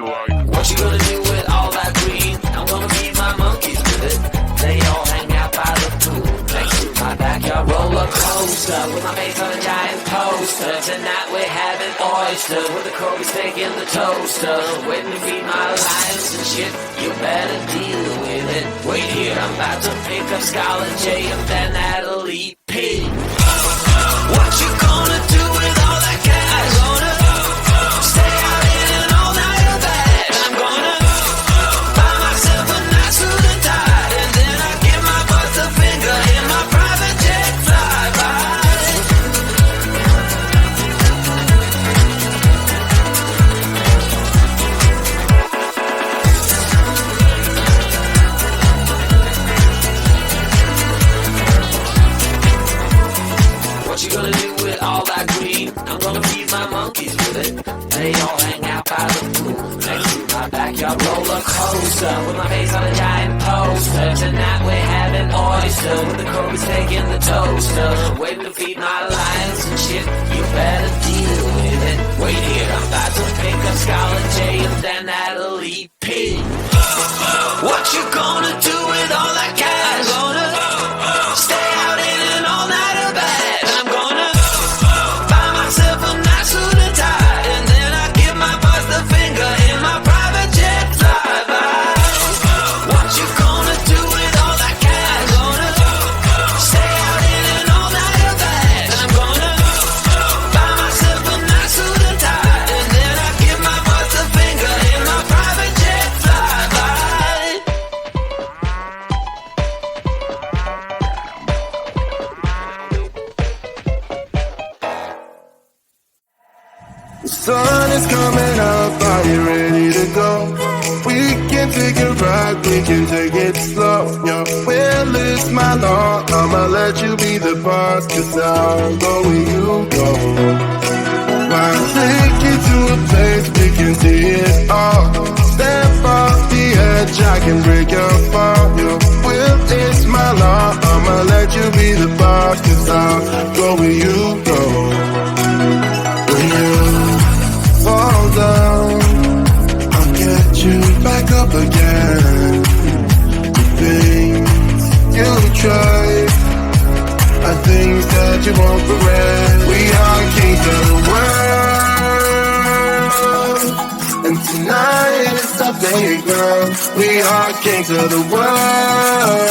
What you gonna do with all that green? I'm gonna feed my monkeys with it. They all hang out by the pool next to my backyard roller coaster with my face on a giant poster. Tonight we're having oysters with the Kobe steak in the toaster. Waiting to feed my lions and shit. You better deal with it. Wait here, I'm about to pick up Scarlett J and then Natalie P. What you gonna do with all that cash? Gonna stay out in an all-nighter bed. I'm gonna buy myself a nice suit and tie, and then I give my boss a finger in my private jet flyby. What you gonna do with all that green? I'm gonna feed my monkeys with it. They all hang out by the pool next to my backyard roller coaster with my face on a giant poster. Tonight we're having oysters with the Kobe steak in the toaster. Waiting to feed my lions and shit. You better deal with it. Wait here, I'm about to pick up Scarlett J and then Natalie P. What you gonna do with all that cash? Gonna stay out in an all-nighter bed. I'm gonna buy myself a nice suit and tie, and then I give my boss the finger in my private jet flyby. What you gonna do with all that cash? Gonna stay out in an all-nighter bed. I'm gonna buy myself a nice suit and tie, and then I give my boss the finger in my private jet flyby. The sun is coming up, are you ready to go? We can take it right, we can take it slow. Your will is my law, I'ma let you be the boss, 'cause I'll go where you go. I'll take you to a place we can see it all. Step off the edge, I can break your fall. Your will is my law, I'ma let you be the boss, 'cause I'll go where you go. When you fall down, I'll get you back up again. The things you tried are things that you won't regret. We are kings of the world, and tonight is our playground. We are kings of the world,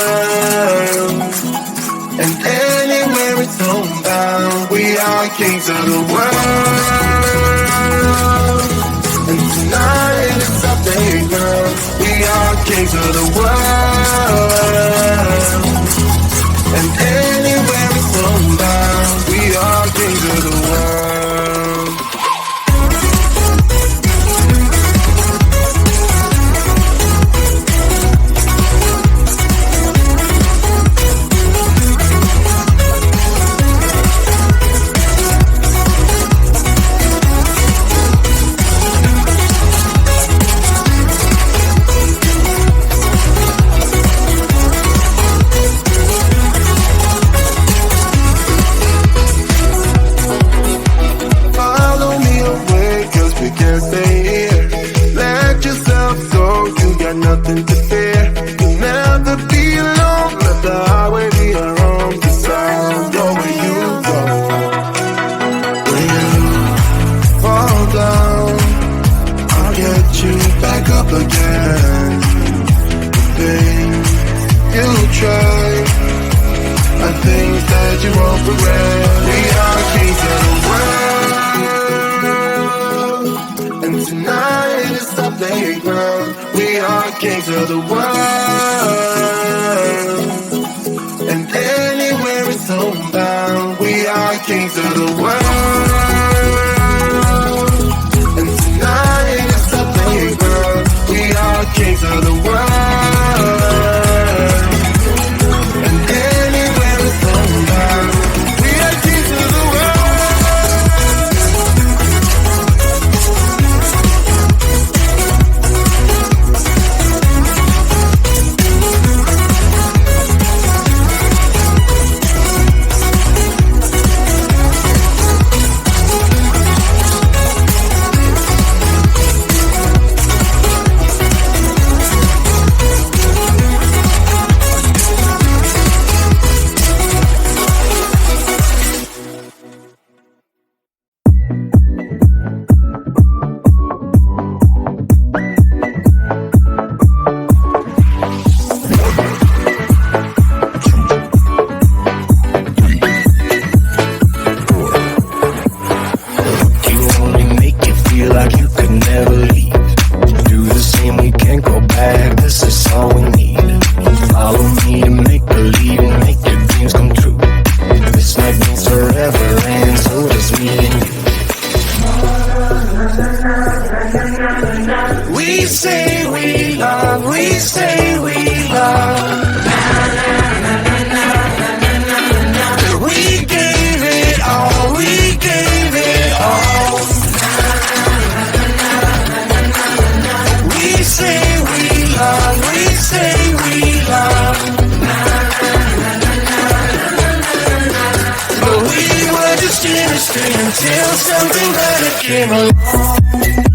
and anywhere it's homebound. We are kings of the world, and tonight it's our playground. We are kings of the world, and anywhere it's homebound. We are kings of the world. Nothing to fear. You'll never be alone. Let the highway be our home. 'Cause I'll go where you go. When you fall down, I'll get you back up again. The things you try are things that you won't regret. We are kings of the world, and tonight is our playground. We are kings of the world, and anywhere it's homebound. We are kings of the world, and tonight it's our playground. We are kings of the world, and anywhere it's homebound. We are kings of the world. We say we love, we say we love. We gave it all, we gave it all. We say we love, we say we love. But we were just innocent until something better came along.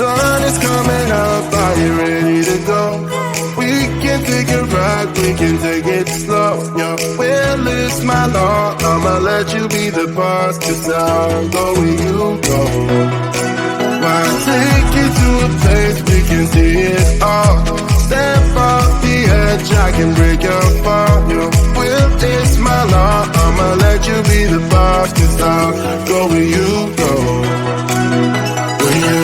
sun is coming up, are you ready to go? We can take it right, we can take it slow. Your will is my law, I'ma let you be the boss, 'cause I'll go where you go. Why take you to a place we can see it all? Step off the edge, I can break your fall. Your will is my law, I'ma let you be the boss, 'cause I'll go where you go. When you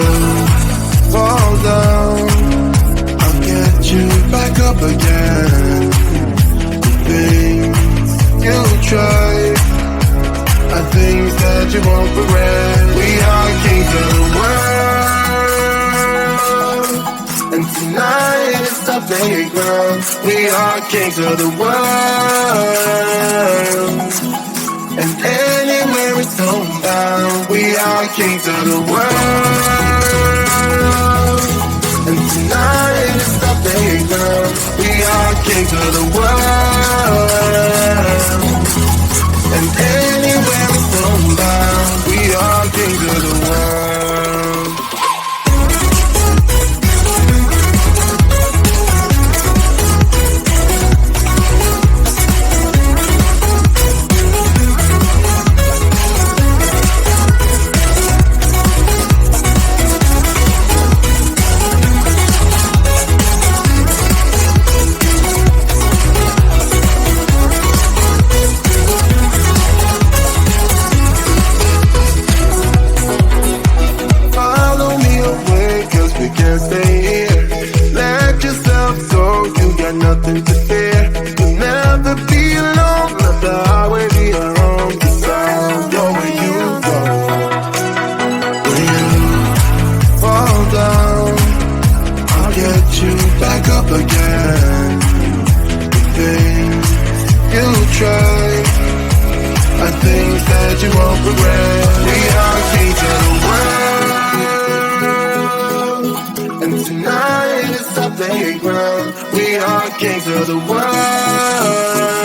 fall down, I'll get you back up again. The things you try are things that you won't regret. We are kings of the world, and tonight is the playground. We are kings of the world, and anywhere it's homebound. We are kings of the world, and tonight is the playground. We are kings of the world, and anywhere it's homebound. We are kings of the world. Stay here, let yourself go. You got nothing to fear. You'll never be alone. Let the highway be your home. 'Cause I'll go where you go. When you fall down, I'll get you back up again. The things you try are things that you won't regret. We are kings of the world, and tonight is our playground. We are kings of the world,